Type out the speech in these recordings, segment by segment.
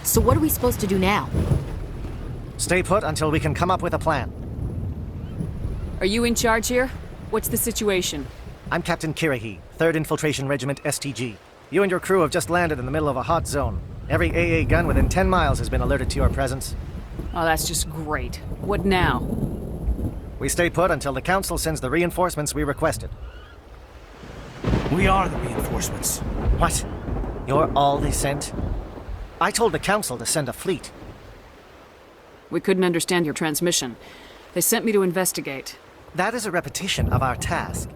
So what are we supposed to do now? Stay put until we can come up with a plan. Are you in charge here? What's the situation? I'm Captain Theorythe, 3rd Infiltration Regiment STG. You and your crew have just landed in the middle of a hot zone. Every AA gun within 10 miles has been alerted to your presence. Oh, that's just great. What now? We stay put until the Council sends the reinforcements we requested. We are the reinforcements. What? You're all they sent? I told the Council to send a fleet. We couldn't understand your transmission. They sent me to investigate. That is a repetition of our task.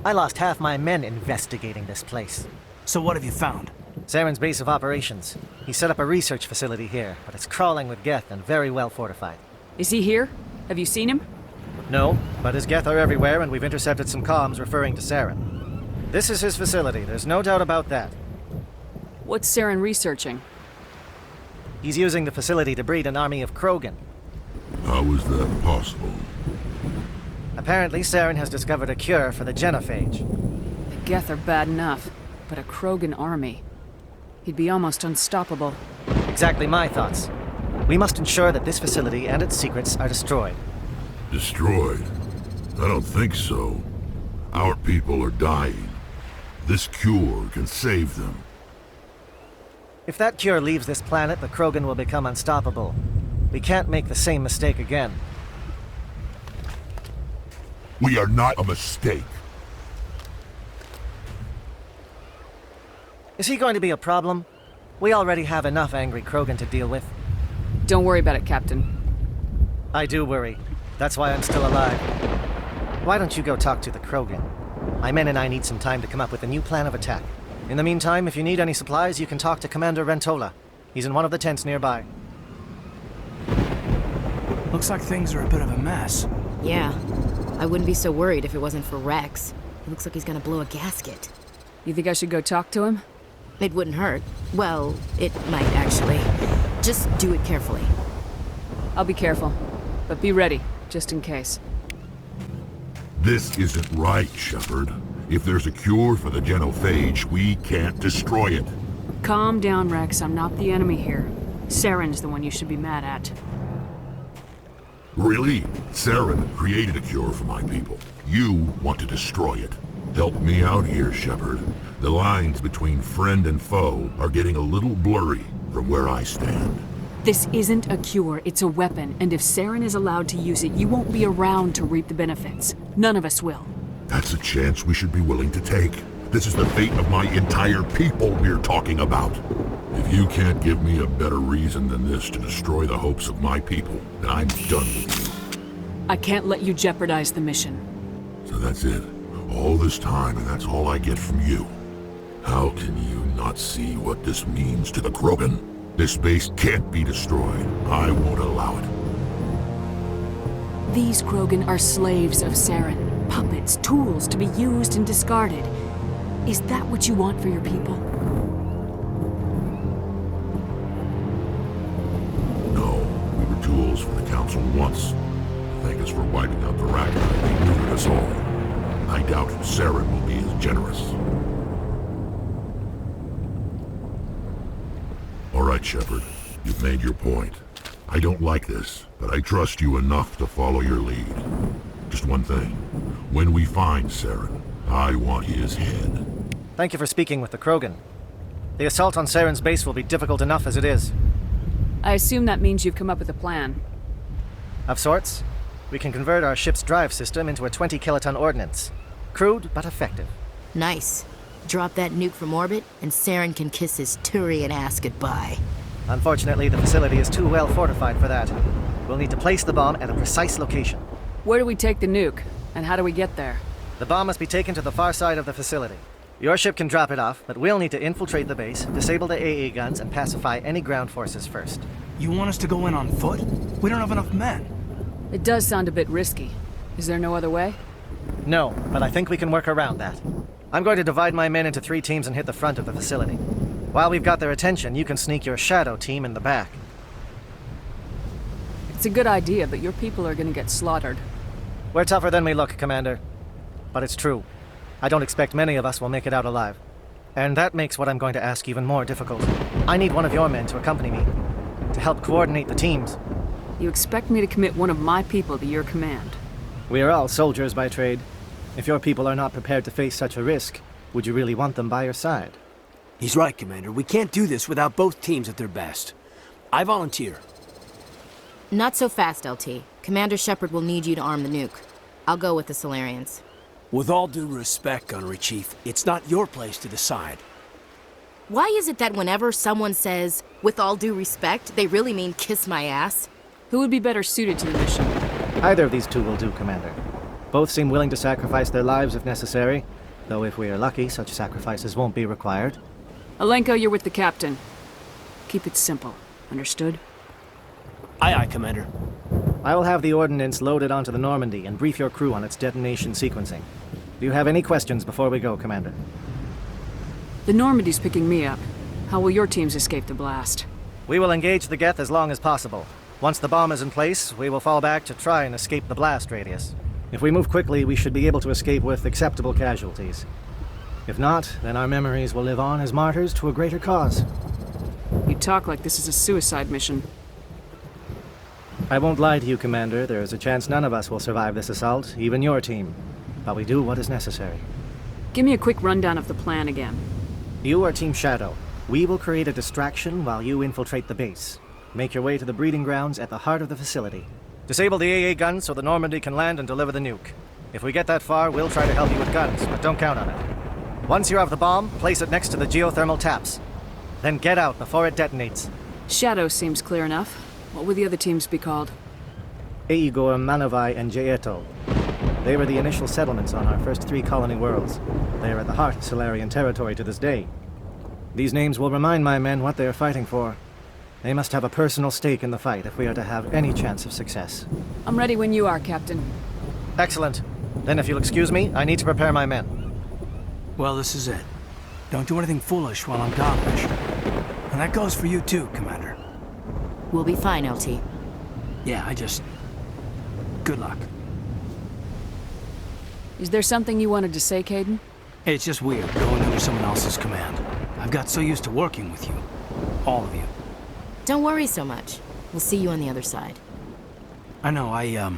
I lost half my men investigating this place. So what have you found? Saren's base of operations. He set up a research facility here, but it's crawling with Geth and very well fortified. Is he here? Have you seen him? No, but his Geth are everywhere and we've intercepted some comms referring to Saren. This is his facility, there's no doubt about that. What's Saren researching? He's using the facility to breed an army of Krogan. How is that possible? Apparently, Saren has discovered a cure for the genophage. The Geth are bad enough, but a Krogan army. He'd be almost unstoppable. Exactly my thoughts. We must ensure that this facility and its secrets are destroyed. Destroyed? I don't think so. Our people are dying. This cure can save them. If that cure leaves this planet, the Krogan will become unstoppable. We can't make the same mistake again. We are not a mistake. Is he going to be a problem? We already have enough angry Krogan to deal with. Don't worry about it, Captain. I do worry. That's why I'm still alive. Why don't you go talk to the Krogan? My men and I need some time to come up with a new plan of attack. In the meantime, if you need any supplies, you can talk to Commander Rentola. He's in one of the tents nearby. Looks like things are a bit of a mess. Yeah. I wouldn't be so worried if it wasn't for Rex. He looks like he's gonna blow a gasket. You think I should go talk to him? It wouldn't hurt. Well, it might actually. Just do it carefully. I'll be careful, but be ready, just in case. This isn't right, Shepard. If there's a cure for the genophage, we can't destroy it. Calm down, Rex. I'm not the enemy here. Saren's the one you should be mad at. Really? Saren created a cure for my people. You want to destroy it. Help me out here, Shepard. The lines between friend and foe are getting a little blurry from where I stand. This isn't a cure, it's a weapon, and if Saren is allowed to use it, you won't be around to reap the benefits. None of us will. That's a chance we should be willing to take. This is the fate of my entire people we're talking about. If you can't give me a better reason than this to destroy the hopes of my people, then I'm done with you. I can't let you jeopardize the mission. So that's it. All this time, and that's all I get from you. How can you not see what this means to the Krogan? This base can't be destroyed. I won't allow it. These Krogan are slaves of Saren. Puppets, tools to be used and discarded. Is that what you want for your people? No, we were tools for the Council once. Thank us for wiping out the Raka. They looted us all. I doubt Saren will be as generous. All right, Shepard. You've made your point. I don't like this, but I trust you enough to follow your lead. Just one thing. When we find Saren, I want his head. Thank you for speaking with the Krogan. The assault on Saren's base will be difficult enough as it is. I assume that means you've come up with a plan. Of sorts. We can convert our ship's drive system into a 20-kiloton ordnance. Crude, but effective. Nice. Drop that nuke from orbit, and Saren can kiss his Turian ass goodbye. Unfortunately, the facility is too well fortified for that. We'll need to place the bomb at a precise location. Where do we take the nuke? And how do we get there? The bomb must be taken to the far side of the facility. Your ship can drop it off, but we'll need to infiltrate the base, disable the AA guns, and pacify any ground forces first. You want us to go in on foot? We don't have enough men. It does sound a bit risky. Is there no other way? No, but I think we can work around that. I'm going to divide my men into 3 teams and hit the front of the facility. While we've got their attention, you can sneak your shadow team in the back. It's a good idea, but your people are gonna get slaughtered. We're tougher than we look, Commander. But it's true. I don't expect many of us will make it out alive. And that makes what I'm going to ask even more difficult. I need one of your men to accompany me, to help coordinate the teams. You expect me to commit one of my people to your command? We are all soldiers by trade. If your people are not prepared to face such a risk, would you really want them by your side? He's right, Commander. We can't do this without both teams at their best. I volunteer. Not so fast, LT. Commander Shepard will need you to arm the nuke. I'll go with the Solarians. With all due respect, Gunnery Chief, it's not your place to decide. Why is it that whenever someone says, with all due respect, they really mean kiss my ass? Who would be better suited to the mission? Either of these two will do, Commander. Both seem willing to sacrifice their lives if necessary, though if we are lucky, such sacrifices won't be required. Alenko, you're with the captain. Keep it simple. Understood? Aye, aye, Commander. I will have the ordnance loaded onto the Normandy and brief your crew on its detonation sequencing. Do you have any questions before we go, Commander? The Normandy's picking me up. How will your teams escape the blast? We will engage the Geth as long as possible. Once the bomb is in place, we will fall back to try and escape the blast radius. If we move quickly, we should be able to escape with acceptable casualties. If not, then our memories will live on as martyrs to a greater cause. You talk like this is a suicide mission. I won't lie to you, Commander. There is a chance none of us will survive this assault, even your team. But we do what is necessary. Give me a quick rundown of the plan again. You are Team Shadow. We will create a distraction while you infiltrate the base. Make your way to the breeding grounds at the heart of the facility. Disable the AA guns so the Normandy can land and deliver the nuke. If we get that far, we'll try to help you with guns, but don't count on it. Once you have the bomb, place it next to the geothermal taps. Then get out before it detonates. Shadow seems clear enough. What would the other teams be called? Igor, Manovai, and Jaeto. They were the initial settlements on our first 3 colony worlds. They are at the heart of Solarian territory to this day. These names will remind my men what they are fighting for. They must have a personal stake in the fight if we are to have any chance of success. I'm ready when you are, Captain. Excellent. Then if you'll excuse me, I need to prepare my men. Well, this is it. Don't do anything foolish while I'm gone, Fish. And that goes for you too, Commander. We'll be fine, LT. Yeah, good luck. Is there something you wanted to say, Caden? It's just weird going under someone else's command. I've got so used to working with you. All of you. Don't worry so much. We'll see you on the other side. I know, I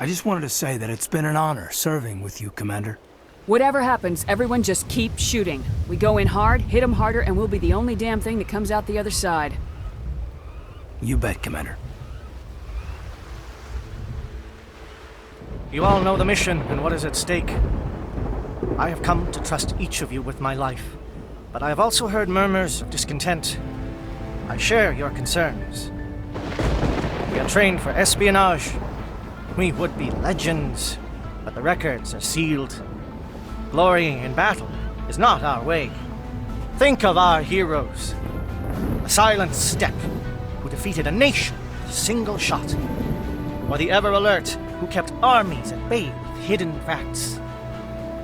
just wanted to say that it's been an honor serving with you, Commander. Whatever happens, everyone just keep shooting. We go in hard, hit them harder, and we'll be the only damn thing that comes out the other side. You bet, Commander. You all know the mission and what is at stake. I have come to trust each of you with my life, but I have also heard murmurs of discontent. I share your concerns. We are trained for espionage. We would be legends, but the records are sealed. Glorying in battle is not our way. Think of our heroes. The silent step who defeated a nation with a single shot. Or the ever-alert who kept armies at bay with hidden facts.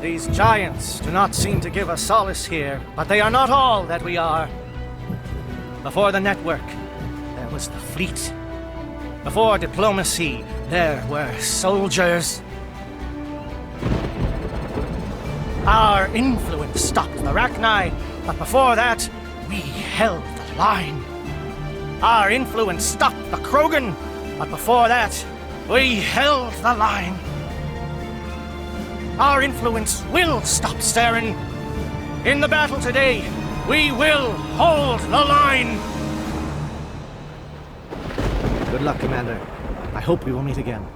These giants do not seem to give us solace here, but they are not all that we are. Before the network, there was the fleet. Before diplomacy, there were soldiers. Our influence stopped the Rachni, but before that, we held the line. Our influence stopped the Krogan, but before that, we held the line. Our influence will stop Saren. In the battle today, we will hold the line. Good luck, Commander. I hope we will meet again.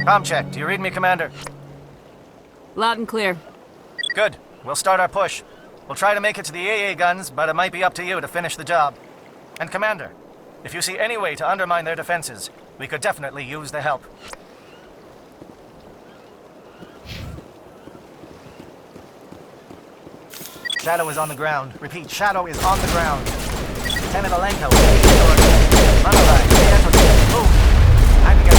Comm check. Do you read me, Commander? Loud and clear. Good. We'll start our push. We'll try to make it to the AA guns, but it might be up to you to finish the job. And Commander, if you see any way to undermine their defenses, we could definitely use the help. Shadow is on the ground. Repeat, Shadow is on the ground. Lieutenant Alenko, Manovai, move. Time to get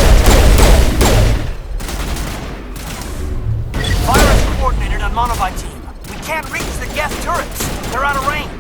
Fire is coordinated on Manovai team. We can't reach the Geth turrets. They're out of range.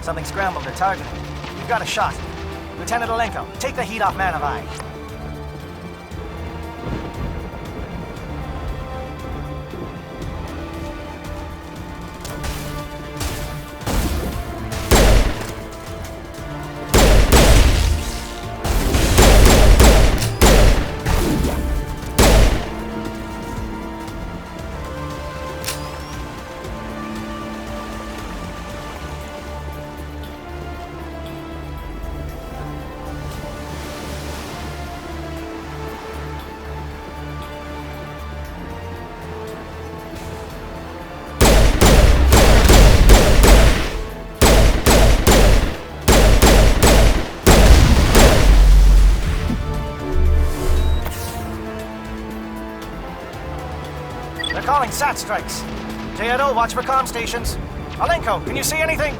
Something scrambled or targeted. You've got a shot. Lieutenant Alenko, take the heat off Man of Eye. They're calling SAT strikes. Teaserthe, watch for comm stations. Alenko, can you see anything?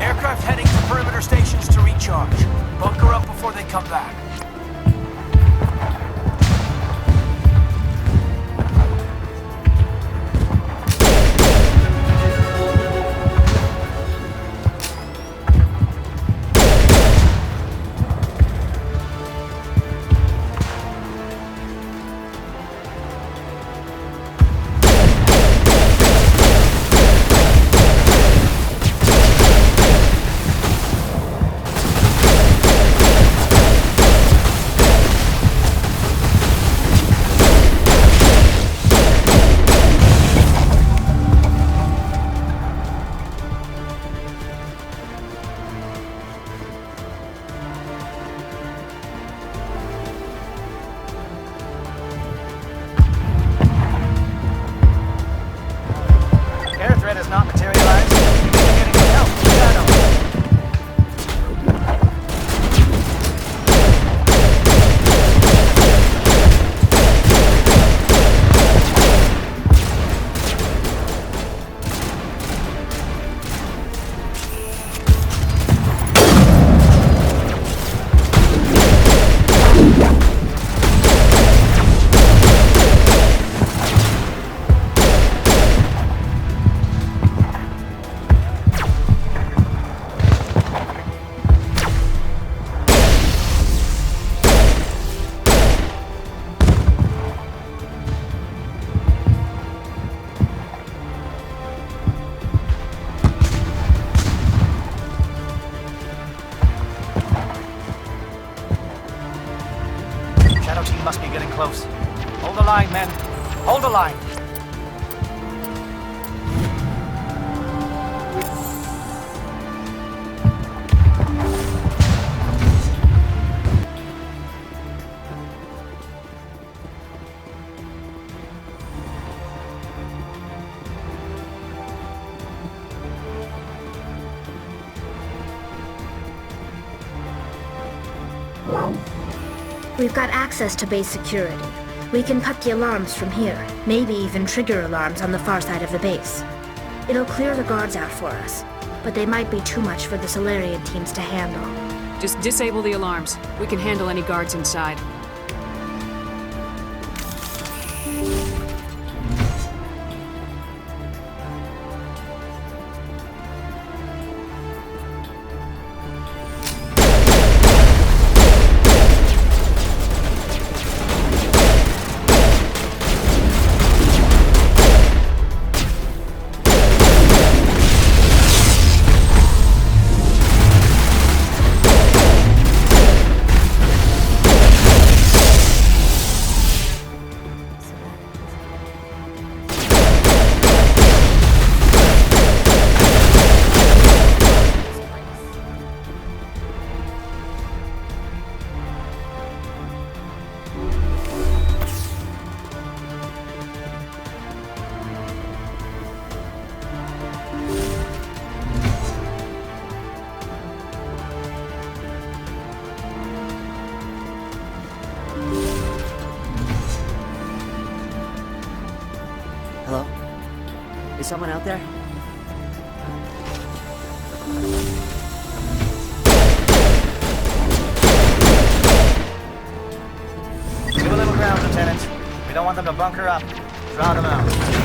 Aircraft heading to perimeter stations to recharge. Bunker up before they come back. Air threat has not materialized. You may be getting some help from Shadow. Shadow team must be getting close. Hold the line, men. Hold the line. We've got access to base security. We can cut the alarms from here, maybe even trigger alarms on the far side of the base. It'll clear the guards out for us, but they might be too much for the Solarian teams to handle. Just disable the alarms. We can handle any guards inside. Is someone out there? Give a little ground, Lieutenant. We don't want them to bunker up. Draw them out.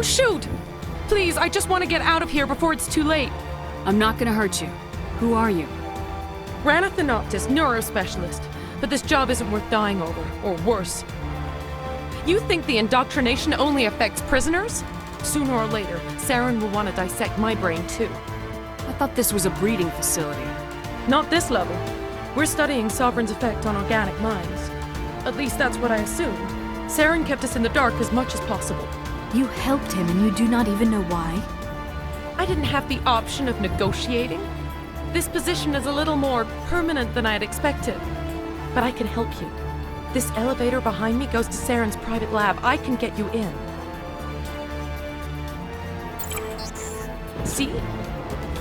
Shoot! Please, I just want to get out of here before it's too late. I'm not gonna hurt you. Who are you? Ranathan Optis, neurospecialist. But this job isn't worth dying over, or worse. You think the indoctrination only affects prisoners? Sooner or later, Saren will want to dissect my brain too. I thought this was a breeding facility. Not this level. We're studying Sovereign's effect on organic minds. At least that's what I assumed. Saren kept us in the dark as much as possible. You helped him and you do not even know why? I didn't have the option of negotiating. This position is a little more permanent than I had expected. But I can help you. This elevator behind me goes to Saren's private lab. I can get you in. See?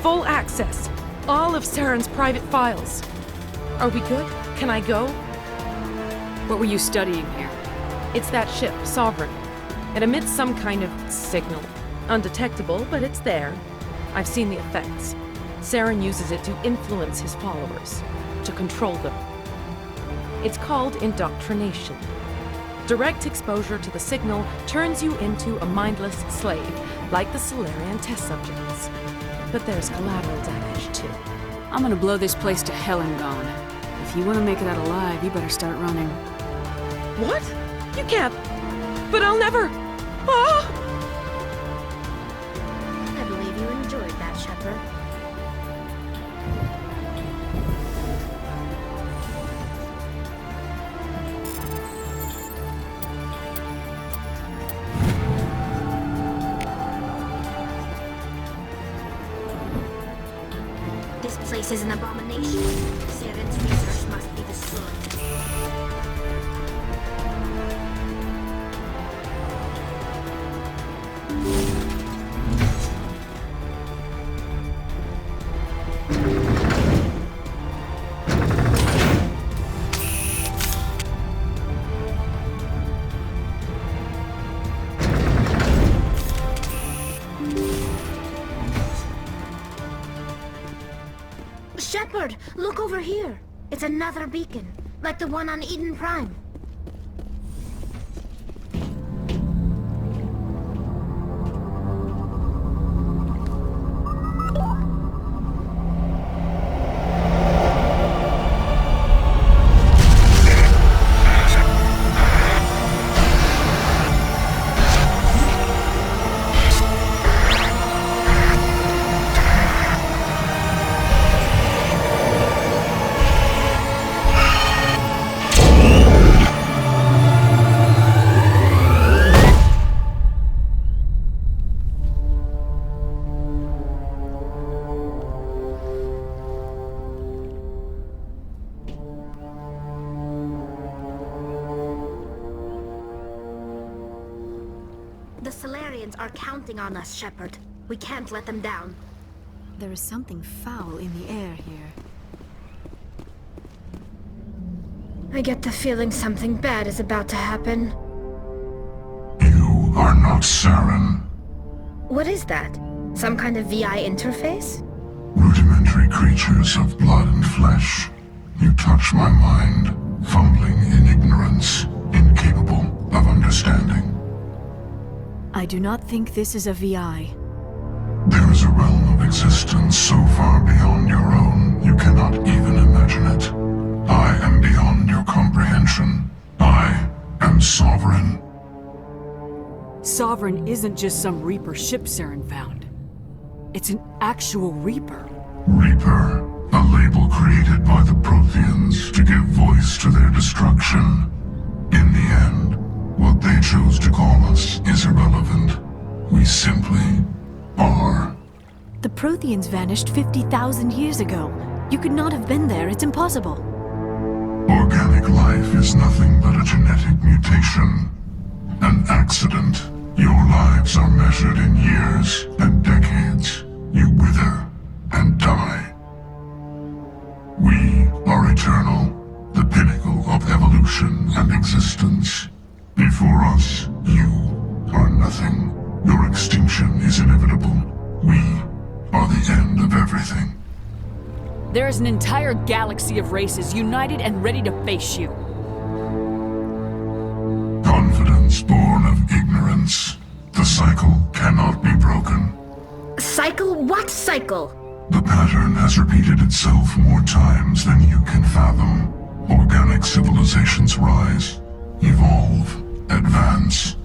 Full access. All of Saren's private files. Are we good? Can I go? What were you studying here? It's that ship, Sovereign. It emits some kind of signal. Undetectable, but it's there. I've seen the effects. Saren uses it to influence his followers, to control them. It's called indoctrination. Direct exposure to the signal turns you into a mindless slave, like the Solarian test subjects. But there's collateral damage, too. I'm gonna blow this place to hell and gone. If you want to make it out alive, you better start running. What? You can't. But I'll never. Ah! I believe you enjoyed that, Shepard. This place is an abomination. Saren's research must be destroyed. Shepard, look over here. It's another beacon, like the one on Eden Prime. The Solarians are counting on us, Shepard. We can't let them down. There is something foul in the air here. I get the feeling something bad is about to happen. You are not Saren. What is that? Some kind of VI interface? Rudimentary creatures of blood and flesh. You touch my mind, fumbling in ignorance, incapable of understanding. I do not think this is a VI. There is a realm of existence so far beyond your own, you cannot even imagine it. I am beyond your comprehension. I am sovereign. Sovereign isn't just some Reaper ship Saren found. It's an actual Reaper. Reaper, a label created by the Protheans to give voice to their destruction. In the end, what they chose to call us is irrelevant. We simply are. The Protheans vanished 50,000 years ago. You could not have been there. It's impossible. Organic life is nothing but a genetic mutation. An accident. Your lives are measured in years and decades. You wither and die. We are eternal, the pinnacle of evolution and existence. Before us, you are nothing. Your extinction is inevitable. We are the end of everything. There is an entire galaxy of races united and ready to face you. Confidence born of ignorance. The cycle cannot be broken. Cycle? What cycle? The pattern has repeated itself more times than you can fathom. Organic civilizations rise, evolve, advance,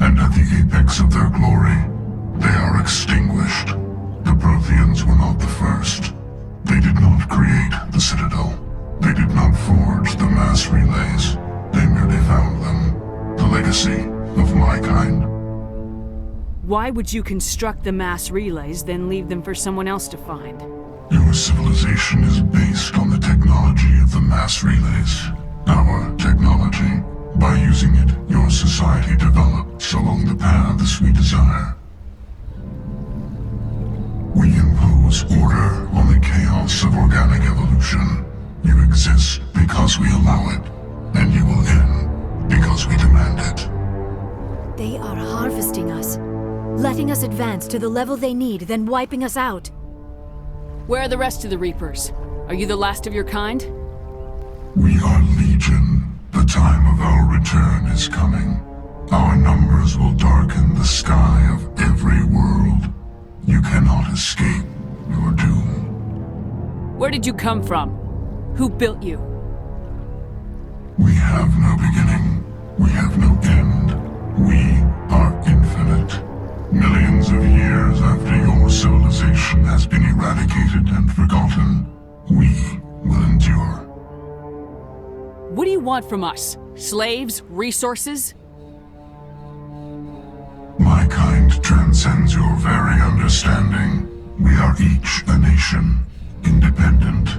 and at the apex of their glory, they are extinguished. The Protheans were not the first. They did not create the Citadel. They did not forge the mass relays. They merely found them. The legacy of my kind. Why would you construct the mass relays, then leave them for someone else to find? Your civilization is based on the technology of the mass relays. Our technology. By using it, your society develops along the paths we desire. We impose order on the chaos of organic evolution. You exist because we allow it, and you will end because we demand it. They are harvesting us, letting us advance to the level they need, then wiping us out. Where are the rest of the Reapers? Are you the last of your kind? We are Legion. The time of our return is coming. Our numbers will darken the sky of every world. You cannot escape your doom. Where did you come from? Who built you? We have no beginning. We have no end. We are infinite. Millions of years after your civilization has been eradicated and forgotten, we will endure. What do you want from us? Slaves? Resources? My kind transcends your very understanding. We are each a nation, independent,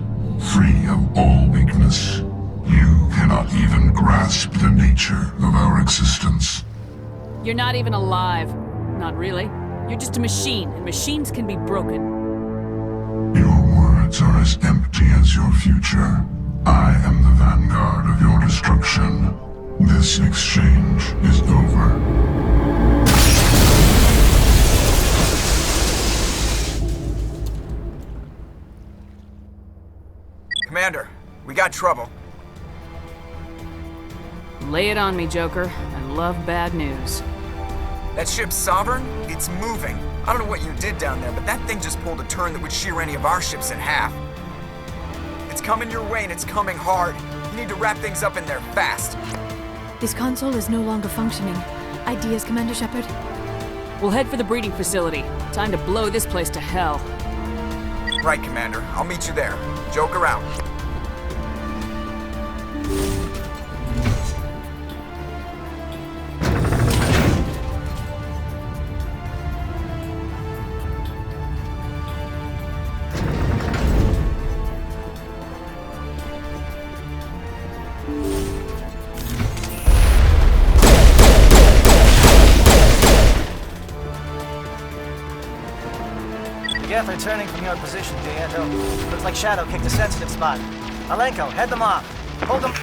free of all weakness. You cannot even grasp the nature of our existence. You're not even alive. Not really. You're just a machine, and machines can be broken. Your words are as empty as your future. I am the vanguard of your destruction. This exchange is over. Commander, we got trouble. Lay it on me, Joker. I love bad news. That ship's Sovereign? It's moving. I don't know what you did down there, but that thing just pulled a turn that would shear any of our ships in half. It's coming your way and it's coming hard. You need to wrap things up in there fast. This console is no longer functioning. Ideas, Commander Shepard? We'll head for the breeding facility. Time to blow this place to hell. Right, Commander. I'll meet you there. Joker out. Geth are turning from your position, D'Anto. Looks like Shadow kicked a sensitive spot. Alenko, head them off. Hold them.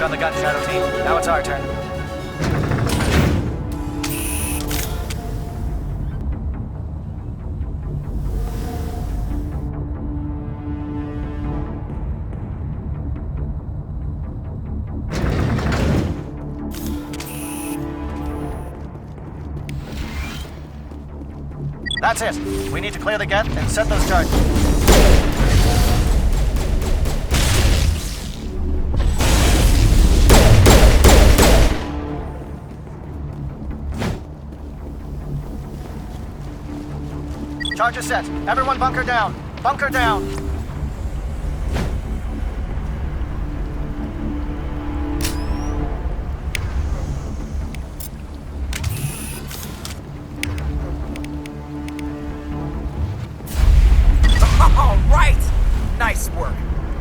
On the gun, Shadow Team. Now it's our turn. That's it. We need to clear the gate and set those charges. Charges set. Everyone bunker down. Bunker down. All right! Nice work.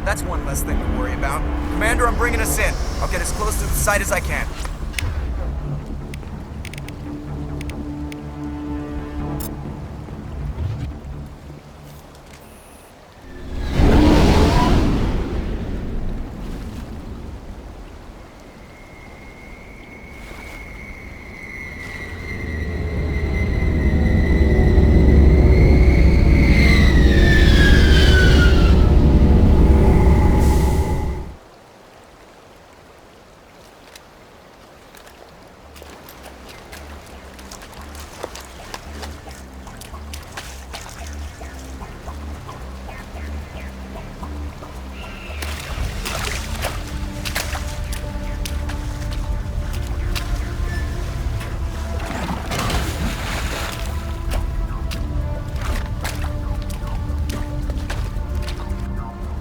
That's one less thing to worry about. Commander, I'm bringing us in. I'll get as close to the site as I can.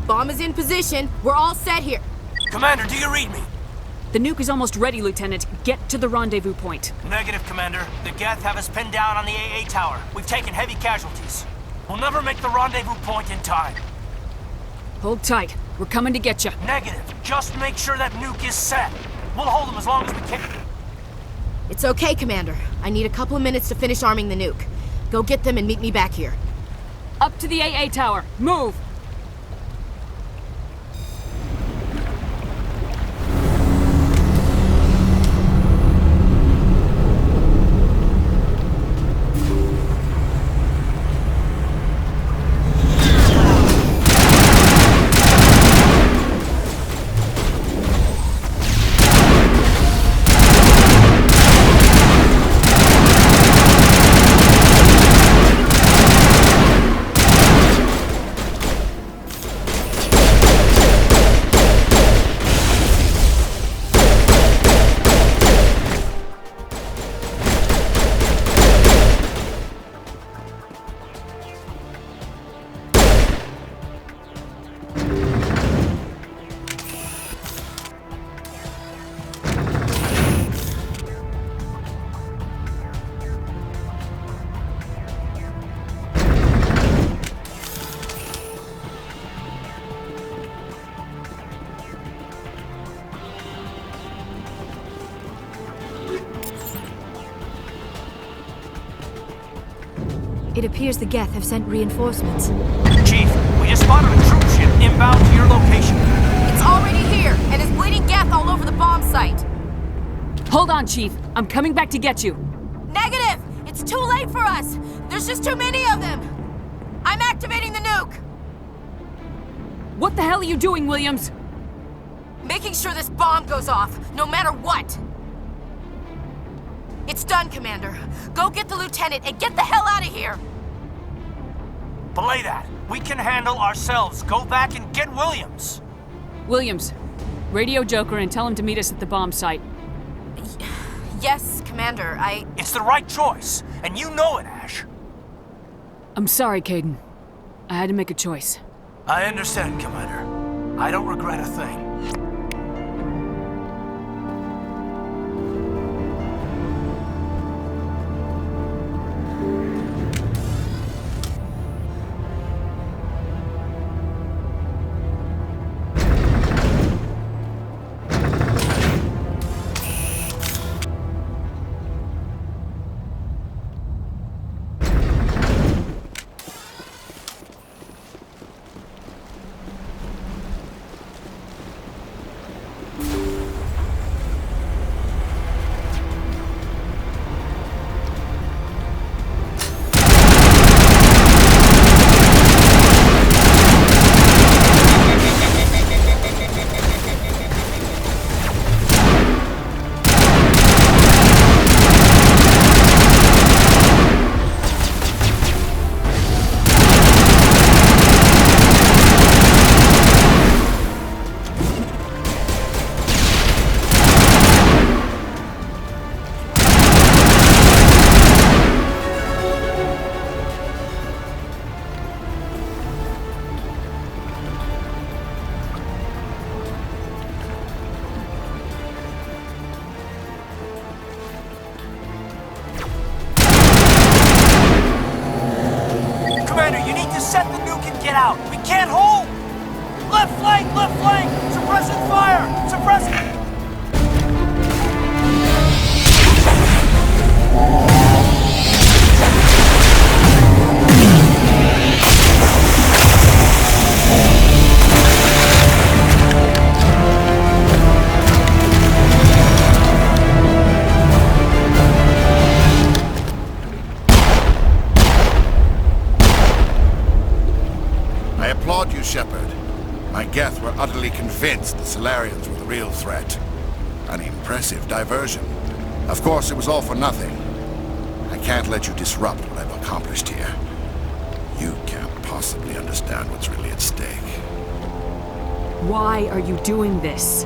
Bomb is in position. We're all set here. Commander, do you read me? The nuke is almost ready, Lieutenant. Get to the rendezvous point. Negative, Commander. The Geth have us pinned down on the AA tower. We've taken heavy casualties. We'll never make the rendezvous point in time. Hold tight. We're coming to get you. Negative. Just make sure that nuke is set. We'll hold them as long as we can. It's okay, Commander. I need a couple of minutes to finish arming the nuke. Go get them and meet me back here. Up to the AA tower. Move! It appears the Geth have sent reinforcements. Chief, we just spotted a troop ship inbound to your location. It's already here, and is bleeding Geth all over the bomb site. Hold on, Chief. I'm coming back to get you. Negative! It's too late for us! There's just too many of them! I'm activating the nuke! What the hell are you doing, Williams? Making sure this bomb goes off, no matter what! It's done, Commander. Go get the lieutenant and get the hell out of here! Belay that. We can handle ourselves. Go back and get Williams. Williams, radio Joker and tell him to meet us at the bomb site. Yes, Commander, It's the right choice, and you know it, Ash. I'm sorry, Caden. I had to make a choice. I understand, Commander. I don't regret a thing. Set the nuke and get out. We can't hold. Left flank, suppressing fire, suppressing. Shepard. My Geth were utterly convinced the Solarians were the real threat. An impressive diversion. Of course, it was all for nothing. I can't let you disrupt what I've accomplished here. You can't possibly understand what's really at stake. Why are you doing this?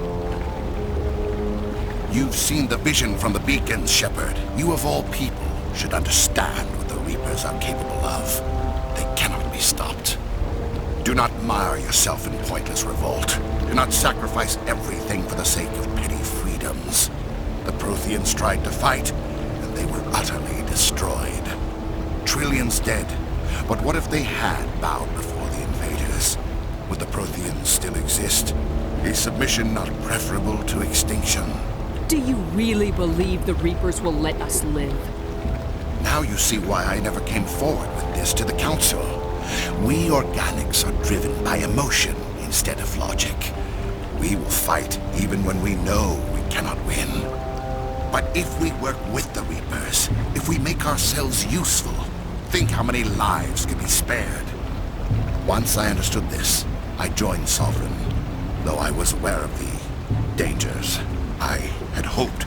You've seen the vision from the beacons, Shepard. You of all people should understand what the Reapers are capable of. They cannot be stopped. Do not mire yourself in pointless revolt. Do not sacrifice everything for the sake of petty freedoms. The Protheans tried to fight, and they were utterly destroyed. Trillions dead, but what if they had bowed before the invaders? Would the Protheans still exist? Is submission not preferable to extinction? Do you really believe the Reapers will let us live? Now you see why I never came forward with this to the Council. We organics are driven by emotion instead of logic. We will fight even when we know we cannot win. But if we work with the Reapers, if we make ourselves useful, think how many lives could be spared. Once I understood this, I joined Sovereign, though I was aware of the dangers. I had hoped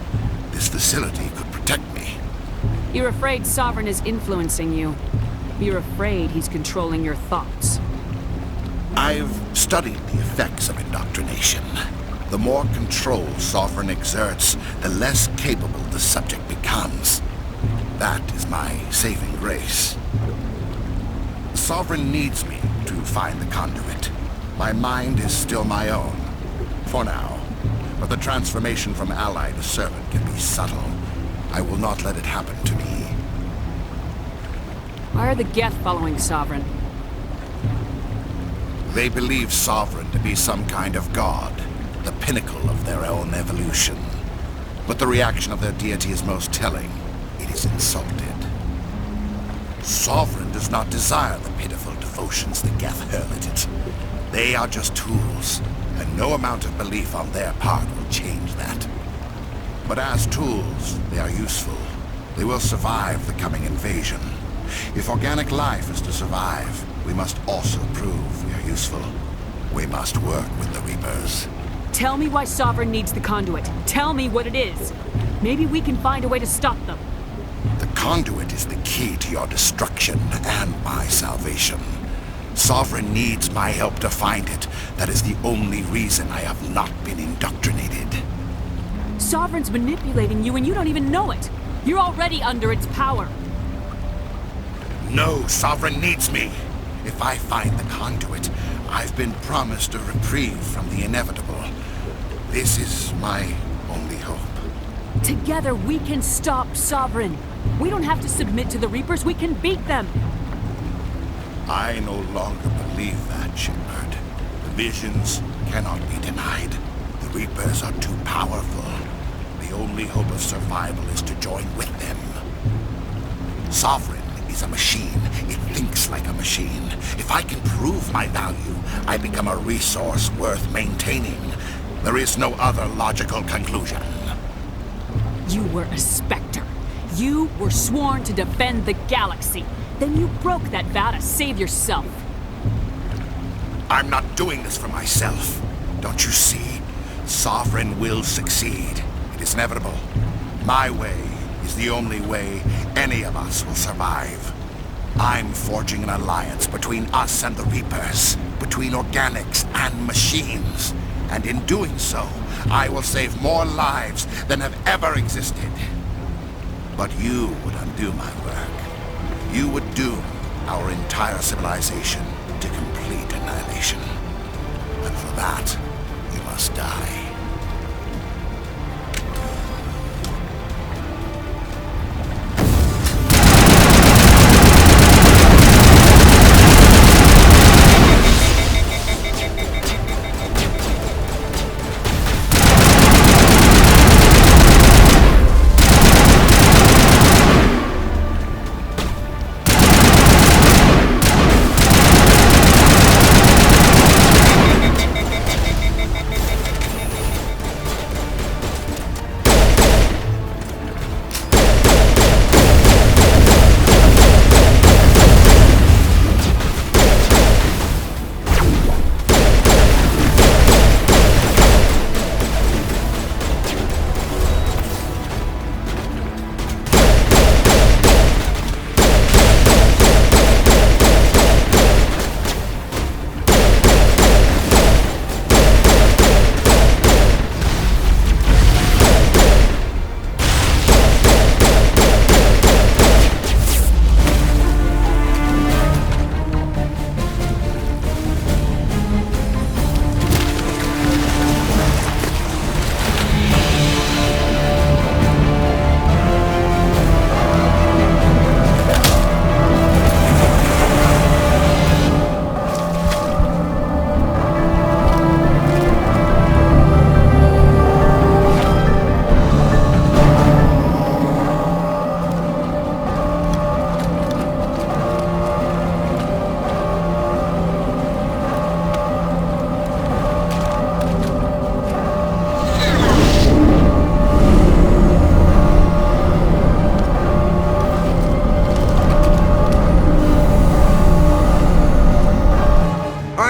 this facility could protect me. You're afraid Sovereign is influencing you. You're afraid he's controlling your thoughts. I've studied the effects of indoctrination. The more control Sovereign exerts, the less capable the subject becomes. That is my saving grace. Sovereign needs me to find the conduit. My mind is still my own, for now. But the transformation from ally to servant can be subtle. I will not let it happen to me. Why are the Geth following Sovereign? They believe Sovereign to be some kind of god, the pinnacle of their own evolution. But the reaction of their deity is most telling. It is insulted. Sovereign does not desire the pitiful devotions the Geth hurl at it. They are just tools, and no amount of belief on their part will change that. But as tools, they are useful. They will survive the coming invasion. If organic life is to survive, we must also prove we are useful. We must work with the Reapers. Tell me why Sovereign needs the conduit. Tell me what it is. Maybe we can find a way to stop them. The conduit is the key to your destruction and my salvation. Sovereign needs my help to find it. That is the only reason I have not been indoctrinated. Sovereign's manipulating you and you don't even know it. You're already under its power. No, Sovereign needs me. If I find the conduit, I've been promised a reprieve from the inevitable. This is my only hope. Together we can stop Sovereign. We don't have to submit to the Reapers, we can beat them. I no longer believe that, Shepard. The visions cannot be denied. The Reapers are too powerful. The only hope of survival is to join with them. Sovereign is a machine. It thinks like a machine. If I can prove my value, I become a resource worth maintaining. There is no other logical conclusion. You were a Spectre. You were sworn to defend the galaxy. Then you broke that vow to save yourself. I'm not doing this for myself. Don't you see? Sovereign will succeed. It is inevitable. My way is the only way any of us will survive. I'm forging an alliance between us and the Reapers, between organics and machines. And in doing so, I will save more lives than have ever existed. But you would undo my work. You would doom our entire civilization to complete annihilation. And for that, you must die.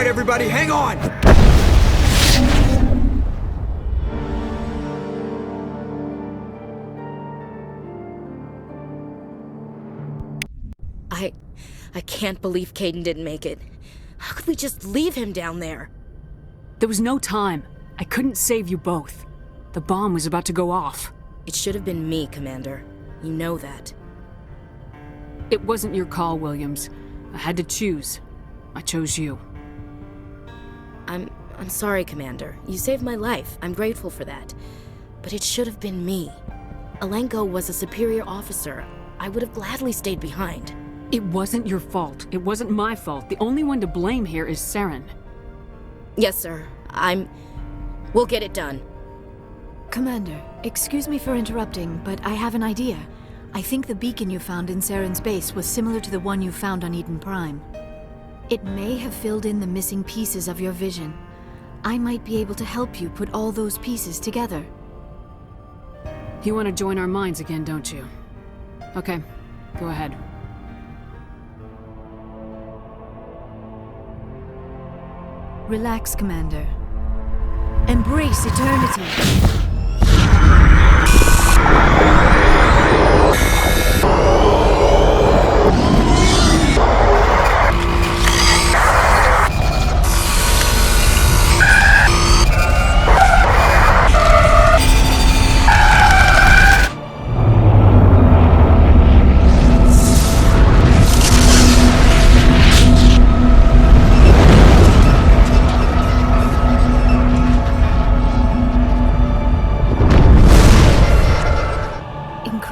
Everybody, hang on! I can't believe Caden didn't make it. How could we just leave him down there? There was no time. I couldn't save you both. The bomb was about to go off. It should have been me, Commander. You know that. It wasn't your call, Williams. I had to choose. I chose you. I'm sorry, Commander. You saved my life. I'm grateful for that. But it should have been me. Alenko was a superior officer. I would have gladly stayed behind. It wasn't your fault. It wasn't my fault. The only one to blame here is Saren. Yes, sir. We'll get it done. Commander, excuse me for interrupting, but I have an idea. I think the beacon you found in Saren's base was similar to the one you found on Eden Prime. It may have filled in the missing pieces of your vision. I might be able to help you put all those pieces together. You want to join our minds again, don't you? Okay, go ahead. Relax, Commander. Embrace eternity.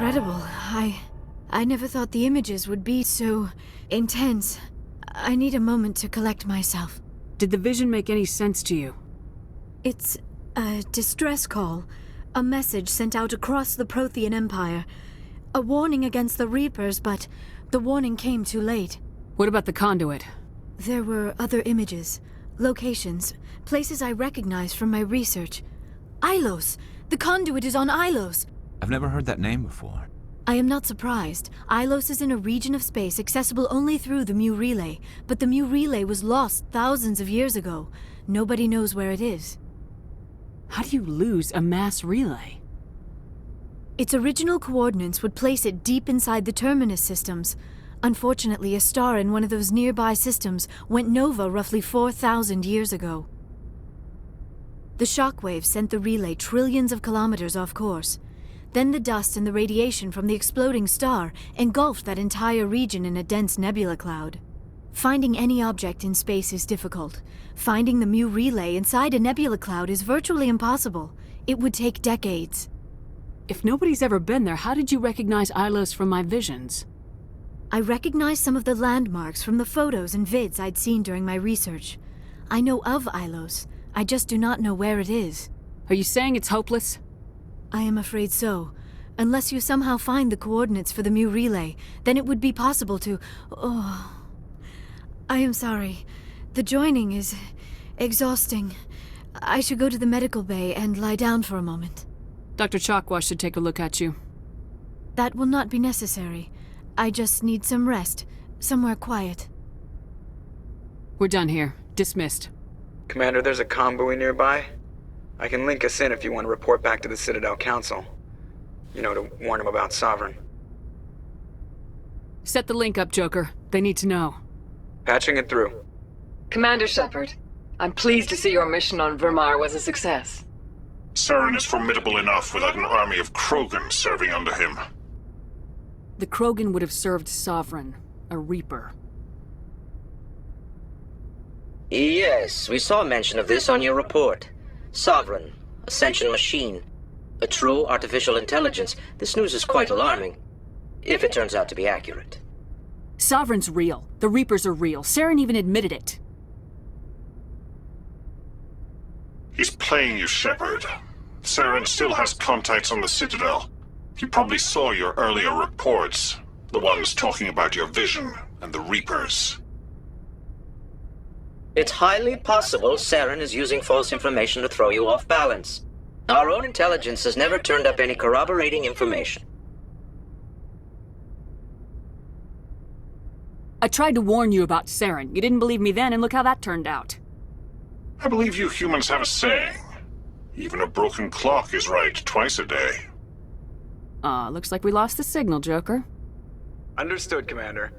Incredible. I never thought the images would be so intense. I need a moment to collect myself. Did the vision make any sense to you? It's a distress call. A message sent out across the Prothean Empire. A warning against the Reapers, but the warning came too late. What about the conduit? There were other images, locations, places I recognized from my research. Ilos! The conduit is on Ilos! I've never heard that name before. I am not surprised. Ilos is in a region of space accessible only through the Mu Relay, but the Mu Relay was lost thousands of years ago. Nobody knows where it is. How do you lose a mass relay? Its original coordinates would place it deep inside the terminus systems. Unfortunately, a star in one of those nearby systems went nova roughly 4,000 years ago. The shockwave sent the relay trillions of kilometers off course. Then the dust and the radiation from the exploding star engulfed that entire region in a dense nebula cloud. Finding any object in space is difficult. Finding the Mu Relay inside a nebula cloud is virtually impossible. It would take decades. If nobody's ever been there, how did you recognize Ilos from my visions? I recognized some of the landmarks from the photos and vids I'd seen during my research. I know of Ilos. I just do not know where it is. Are you saying it's hopeless? I am afraid so. Unless you somehow find the coordinates for the Mu Relay, then it would be possible to... Oh... I am sorry. The joining is exhausting. I should go to the medical bay and lie down for a moment. Dr. Chakwas should take a look at you. That will not be necessary. I just need some rest. Somewhere quiet. We're done here. Dismissed. Commander, there's a comm buoy nearby. I can link us in if you want to report back to the Citadel Council. You know, to warn them about Sovereign. Set the link up, Joker. They need to know. Patching it through. Commander Shepard, I'm pleased to see your mission on Virmire was a success. Saren is formidable enough without an army of Krogan serving under him. The Krogan would have served Sovereign, a Reaper. Yes, we saw mention of this on your report. Sovereign, Ascension machine, a true artificial intelligence. This news is quite alarming, if it turns out to be accurate. Sovereign's real. The Reapers are real. Saren even admitted it. He's playing you, Shepard. Saren still has contacts on the Citadel. He probably saw your earlier reports, the ones talking about your vision and the Reapers. It's highly possible Saren is using false information to throw you off balance. Our own intelligence has never turned up any corroborating information. I tried to warn you about Saren. You didn't believe me then, and look how that turned out. I believe you humans have a saying. Even a broken clock is right twice a day. Looks like we lost the signal, Joker. Understood, Commander.